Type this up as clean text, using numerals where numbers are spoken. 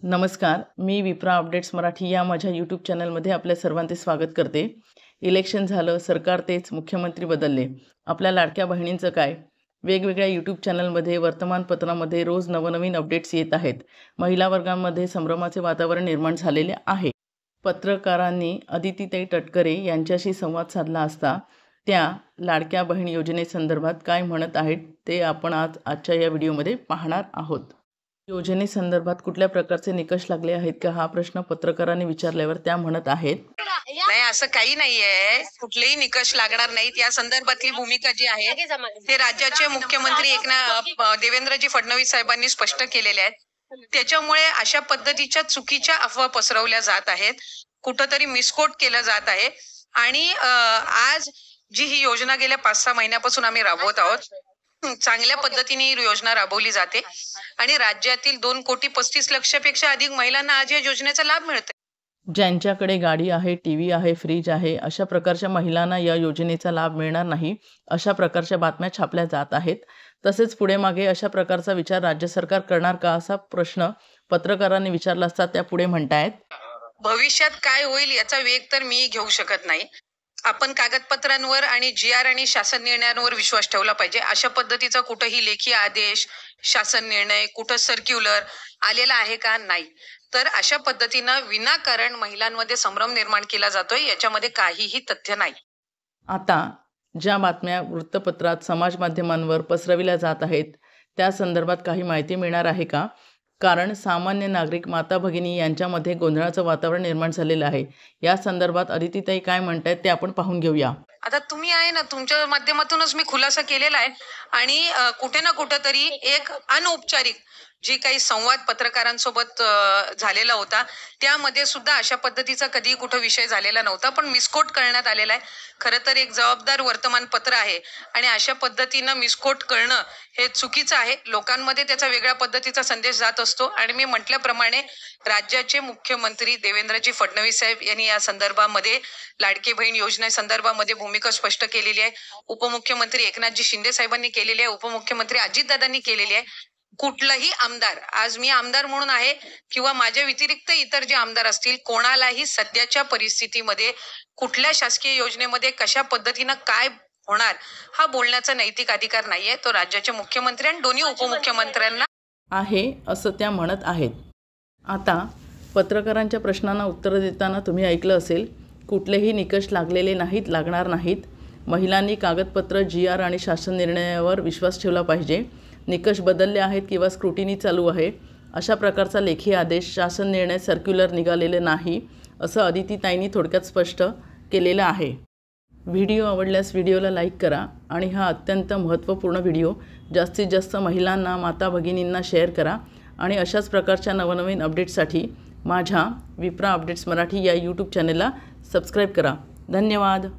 नमस्कार, मी विप्रा अपडेट्स मराठी या माझ्या यूट्यूब चॅनलमध्ये आपल्या सर्वांचे स्वागत करते। इलेक्शन झालं, सरकार तेच, मुख्यमंत्री बदलले, आपल्या लाडक्या बहिणींचं काय? वेगवेगळ्या यूट्यूब चॅनलमध्ये, वर्तमानपत्रामध्ये रोज नवनवीन अपडेट्स येत आहेत। महिला वर्गामध्ये संभ्रमाचे वातावरण निर्माण झालेले आहे। पत्रकारांनी अदितीताई तटकरे यांच्याशी संवाद साधला असता त्या लाडक्या बहीण योजनेसंदर्भात काय म्हणत आहेत ते आपण आजच्या या व्हिडिओमध्ये पाहणार आहोत। योजनेसंदर्भात कुठल्या प्रकारचे निकष लागले आहेत का हा प्रश्न पत्रकारांनी विचारल्यावर त्या म्हणत आहेत, नाही असं काही नाहीये, कुठलेही निकष लागणार नाहीत। या संदर्भातली भूमिका जी आहे ते राज्याचे मुख्यमंत्री देवेंद्रजी फडणवीस साहेबांनी स्पष्ट केलेले आहेत। त्याच्यामुळे अशा पद्धतीच्या चुकीच्या अफवा पसरवल्या जात आहेत, कुठंतरी मिसकोट केलं जात आहे। आणि आज जी ही योजना गेल्या 5-6 महिन्यापासून आम्ही राबवत आहोत, चांगल्या पद्धतीने ही योजना राबवली जाते आणि राज्यातील 2,35,00,000पेक्षा अधिक महिलांना आज या योजनेचा लाभ मिळतो। ज्यांच्याकडे गाडी आहे, टीव्ही आहे, फ्रीज आहे, अशा प्रकारच्या महिलांना या योजनेचा लाभ मिळणार नाही, अशा प्रकारच्या बातम्या छापल्या जात आहेत। तसेच पुढे मागे अशा प्रकारचा विचार राज्य सरकार करणार का असा प्रश्न पत्रकारांनी विचारला असता त्या पुढे म्हणतायत, भविष्यात काय होईल याचा वेग तर मी घेऊ शकत नाही। आपण कागदपत्रांवर आणि GR आणि शासन निर्णयांवर विश्वास ठेवला पाहिजे। अशा पद्धतीचा कुठेही लेखी आदेश, शासन निर्णय, कुठं सर्क्युलर आलेला आहे का? नाही। तर अशा पद्धतीनं विनाकारण महिलांमध्ये संभ्रम निर्माण केला जातोय, याच्यामध्ये काहीही तथ्य नाही। आता ज्या बातम्या वृत्तपत्रात, समाज माध्यमांवर पसरविल्या जात आहेत त्या संदर्भात काही माहिती मिळणार आहे का? कारण सामान्य नागरिक, माता भगिनी यांच्यामध्ये गोंधळाचं वातावरण निर्माण झालेलं आहे। या संदर्भात अदितीताई काय म्हणतायत ते आपण पाहून घेऊया। आता तुम्ही आहे ना, तुमच्या माध्यमातूनच मी खुलासा केलेला आहे आणि कुठे ना कुठेतरी एक अनौपचारिक जी काही संवाद पत्रकारांसोबत झालेला होता त्यामध्ये सुद्धा अशा पद्धतीचा कधी कुठं विषय झालेला नव्हता, पण मिसकोट करण्यात आलेला आहे। खरं तर एक जबाबदार वर्तमानपत्र आहे आणि अशा पद्धतीनं मिसकोट करणं हे चुकीचं आहे। लोकांमध्ये त्याचा वेगळ्या पद्धतीचा संदेश जात असतो आणि मी म्हटल्याप्रमाणे राज्याचे मुख्यमंत्री देवेंद्रजी फडणवीस साहेब यांनी या संदर्भामध्ये लाडकी बहीण योजनेसंदर्भामध्ये भूमिका स्पष्ट केलेली आहे। उपमुख्यमंत्री एकनाथजी शिंदे साहेबांनी केलेली आहे, उपमुख्यमंत्री अजितदादांनी केलेली आहे। कुठलाही आमदार, आज मी आमदार म्हणून आहे किंवा माझ्या व्यतिरिक्त इतर जे आमदार असतील, कोणालाही सध्याच्या परिस्थितीमध्ये कुठल्या शासकीय योजनेमध्ये कशा पद्धतीनं काय होणार हा बोलण्याचा नैतिक अधिकार नाहीये। तो राज्याचे मुख्यमंत्री आणि दोन्ही उपमुख्यमंत्र्यांना आहे असं त्या म्हणत आहेत। आता पत्रकारांच्या प्रश्नांना उत्तर देताना तुम्ही ऐकलं असेल, कुठलेही निकष लागलेले नाहीत, लागणार नाहीत। महिलांनी कागदपत्र, GR आणि शासन निर्णयावर विश्वास ठेवला पाहिजे। निकष बदलले आहेत किंवा स्क्रुटिनी चालू आहे, अशा प्रकारचा लेखी आदेश, शासन निर्णय, सर्क्युलर निघालेले नाही, असं अदितीताईंनी थोडक्यात स्पष्ट केलेलं आहे। व्हिडिओ आवडल्यास व्हिडिओला लाईक करा आणि हा अत्यंत महत्त्वपूर्ण व्हिडिओ जास्तीत जास्त महिलांना, माता भगिनींना शेअर करा आणि अशाच प्रकारच्या नवनवीन अपडेट्ससाठी माझ्या विप्रा अपडेट्स मराठी या यूट्यूब चॅनलला सबस्क्राईब करा। धन्यवाद।